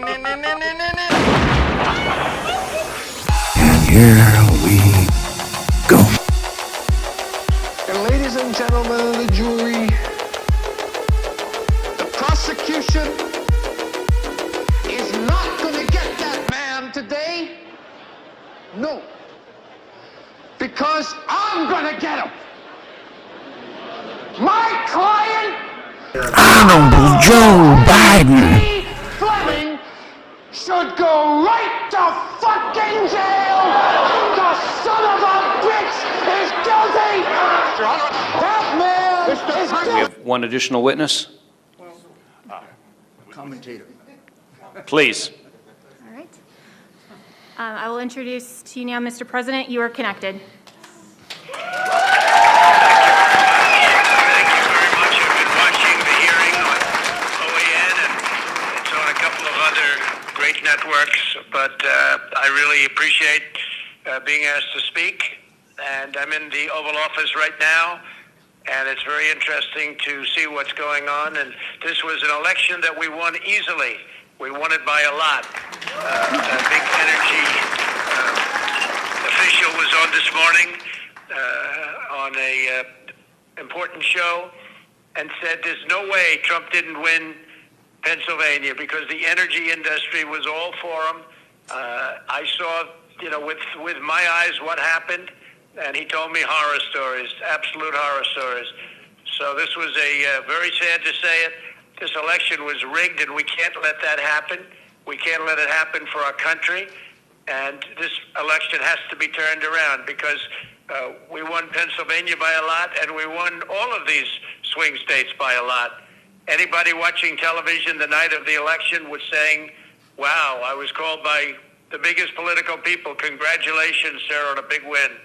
And here we go. And ladies and gentlemen of the jury, the prosecution is not going to get that man today. No. Because I'm going to get him. My client, Honorable Joe Biden. Fleming, should go right to fucking jail. The son of a bitch is guilty. That man is guilty. We have one additional witness. Commentator. Please. All right. I will introduce to you now, Mr. President, you are connected. Thank you very much. I've been watching the hearing on OAN, and it's on a couple of other great networks, but I really appreciate being asked to speak. And I'm in the Oval Office right now, and it's very interesting to see what's going on. And this was an election that we won easily. We won it by a lot. A big energy official was on this morning on a important show and said there's no way Trump didn't win Pennsylvania because the energy industry was all for him. I saw, with my eyes what happened, and he told me horror stories, absolute horror stories. So this was very sad to say it. This election was rigged, and we can't let that happen. We can't let it happen for our country. And this election has to be turned around because we won Pennsylvania by a lot, and we won all of these swing states by a lot. Anybody watching television the night of the election was saying, wow, I was called by the biggest political people. Congratulations, sir, on a big win.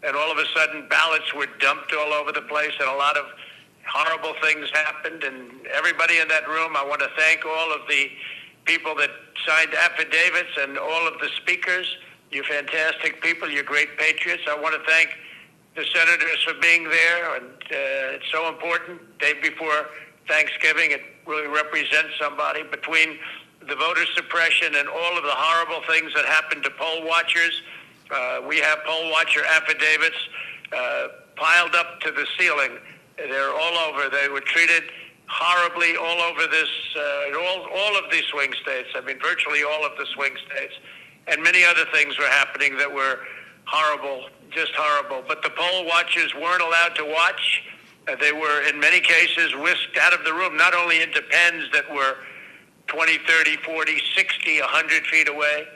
And all of a sudden, ballots were dumped all over the place, and a lot of horrible things happened. And everybody in that room, I want to thank all of the people that signed affidavits and all of the speakers. You're fantastic people. You're great patriots. I want to thank the senators for being there. And it's so important. Day before Thanksgiving, it really represents somebody. Between the voter suppression and all of the horrible things that happened to poll watchers, we have poll watcher affidavits piled up to the ceiling. They're all over. They were treated horribly all over this, all of these swing states. I mean, virtually all of the swing states. And many other things were happening that were horrible, just horrible. But the poll watchers weren't allowed to watch. They were, in many cases, whisked out of the room, not only into pens that were 20, 30, 40, 60, 100 feet away,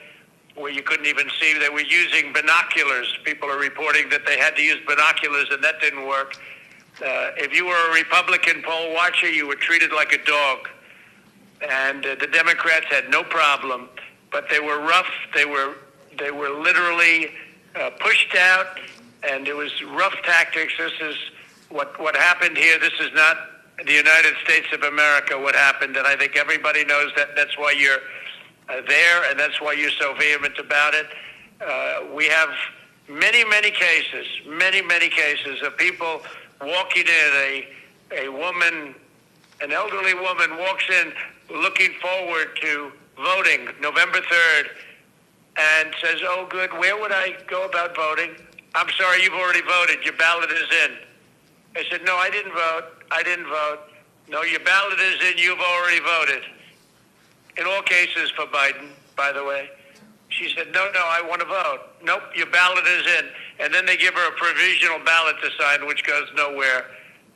where you couldn't even see. They were using binoculars. People are reporting that they had to use binoculars, and that didn't work. If you were a Republican poll watcher, you were treated like a dog. And the Democrats had no problem, but they were rough. They were literally pushed out, and it was rough tactics. This is what happened here. This is not the United States of America, what happened, and I think everybody knows that. That's why you're there, and that's why you're so vehement about it. We have many cases of people walking in. A woman, an elderly woman, walks in looking forward to voting November 3rd and says, oh, good, where would I go about voting? I'm sorry, you've already voted. Your ballot is in. I said, no, I didn't vote. No, your ballot is in. You've already voted. In all cases for Biden, by the way. She said, no, I want to vote. Nope, your ballot is in. And then they give her a provisional ballot to sign, which goes nowhere.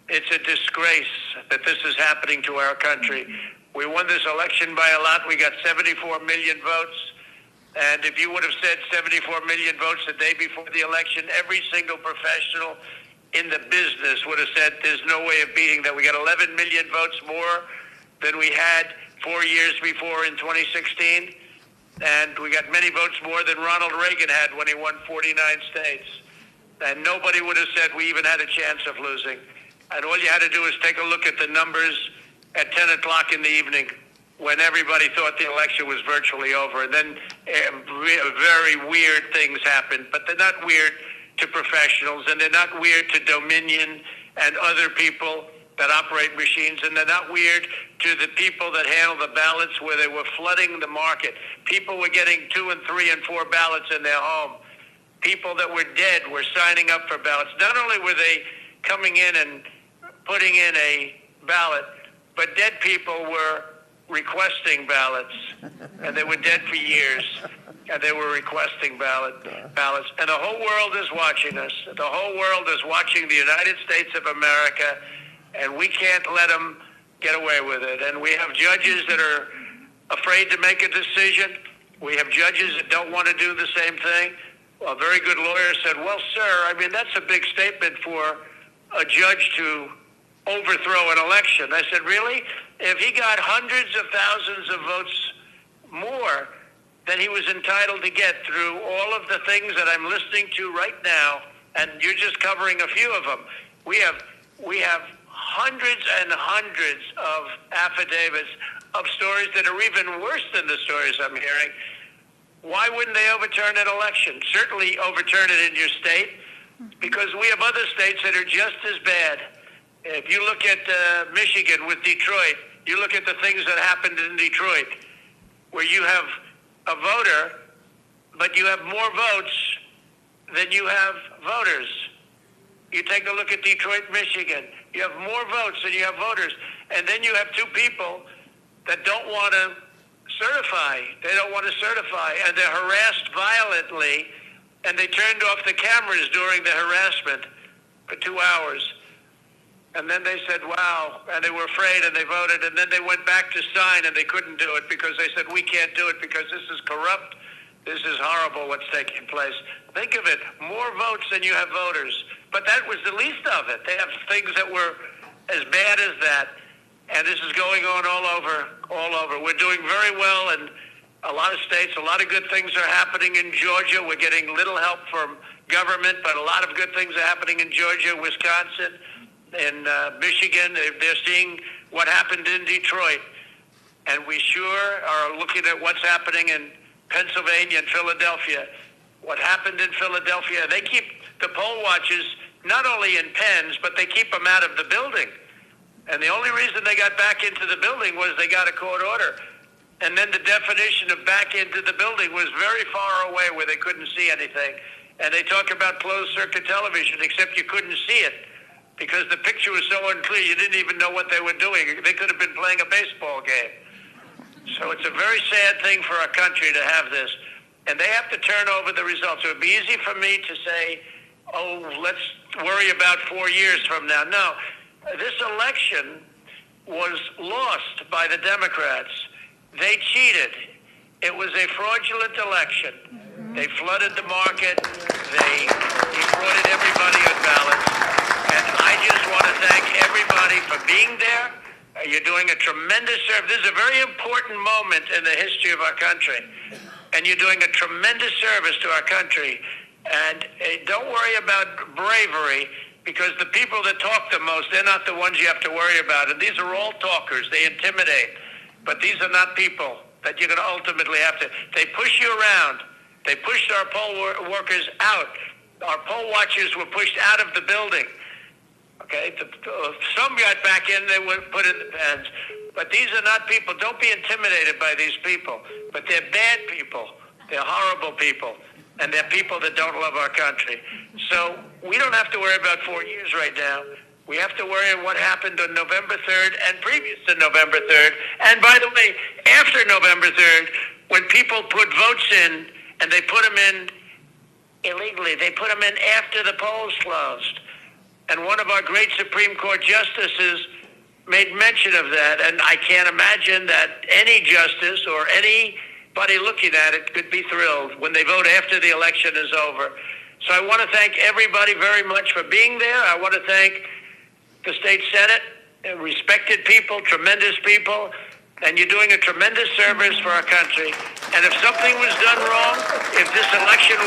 It's a disgrace that this is happening to our country. We won this election by a lot. We got 74 million votes. And if you would have said 74 million votes the day before the election, every single professional in the business would have said there's no way of beating that. We got 11 million votes more than we had 4 years before in 2016. And we got many votes more than Ronald Reagan had when he won 49 states. And nobody would have said we even had a chance of losing. And all you had to do is take a look at the numbers at 10 o'clock in the evening when everybody thought the election was virtually over. And then very weird things happened. But they're not weird to professionals, and they're not weird to Dominion and other people that operate machines, and they're not weird to the people that handle the ballots where they were flooding the market. People were getting 2 and 3 and 4 ballots in their home. People that were dead were signing up for ballots. Not only were they coming in and putting in a ballot, but dead people were requesting ballots, and they were dead for years, and they were requesting ballots. And the whole world is watching us. The whole world is watching the United States of America, and we can't let them get away with it. And we have judges that are afraid to make a decision. We have judges that don't want to do the same thing. A very good lawyer said, well, sir, I mean, that's a big statement for a judge to overthrow an election. I said, really? If he got hundreds of thousands of votes more than he was entitled to get through all of the things that I'm listening to right now, and you're just covering a few of them, we have hundreds and hundreds of affidavits of stories that are even worse than the stories I'm hearing. Why wouldn't they overturn an election? Certainly overturn it in your state, because we have other states that are just as bad. If you look at Michigan with Detroit, you look at the things that happened in Detroit, where you have a voter, but you have more votes than you have voters. You take a look at Detroit, Michigan. You have more votes than you have voters. And then you have 2 people that don't want to certify. They don't want to certify, and they're harassed violently, and they turned off the cameras during the harassment for 2 hours. And then they said, wow, and they were afraid, and they voted, and then they went back to sign, and they couldn't do it because they said, we can't do it because this is corrupt. This is horrible what's taking place. Think of it, more votes than you have voters. But that was the least of it. They have things that were as bad as that. And this is going on all over. We're doing very well in a lot of states. A lot of good things are happening in Georgia. We're getting little help from government, but a lot of good things are happening in Georgia, Wisconsin, in Michigan. They're seeing what happened in Detroit. And we sure are looking at what's happening in Pennsylvania and Philadelphia. What happened in Philadelphia, they keep the poll watchers not only in pens, but they keep them out of the building. And the only reason they got back into the building was they got a court order. And then the definition of back into the building was very far away where they couldn't see anything. And they talk about closed circuit television, except you couldn't see it because the picture was so unclear you didn't even know what they were doing. They could have been playing a baseball game. So it's a very sad thing for our country to have this. And they have to turn over the results. It would be easy for me to say, oh, let's worry about 4 years from now. No, this election was lost by the Democrats. They cheated. It was a fraudulent election. They flooded the market. They defrauded everybody on ballots. And I just want to thank everybody for being there. You're doing a tremendous service. This is a very important moment in the history of our country. And you're doing a tremendous service to our country. And don't worry about bravery, because the people that talk the most, they're not the ones you have to worry about. And these are all talkers. They intimidate. But these are not people that you're going to ultimately have to. They push you around. They pushed our poll workers out. Our poll watchers were pushed out of the building. Okay, some got back in, they were put in the pens. But these are not people. Don't be intimidated by these people. But they're bad people. They're horrible people. And they're people that don't love our country. So we don't have to worry about 4 years right now. We have to worry about what happened on November 3rd and previous to November 3rd. And by the way, after November 3rd, when people put votes in and they put them in illegally, they put them in after the polls closed. And one of our great Supreme Court justices made mention of that. And I can't imagine that any justice or anybody looking at it could be thrilled when they vote after the election is over. So I want to thank everybody very much for being there. I want to thank the state Senate, respected people, tremendous people, and you're doing a tremendous service for our country. And if something was done wrong, if this election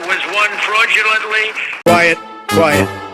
was won fraudulently... Quiet.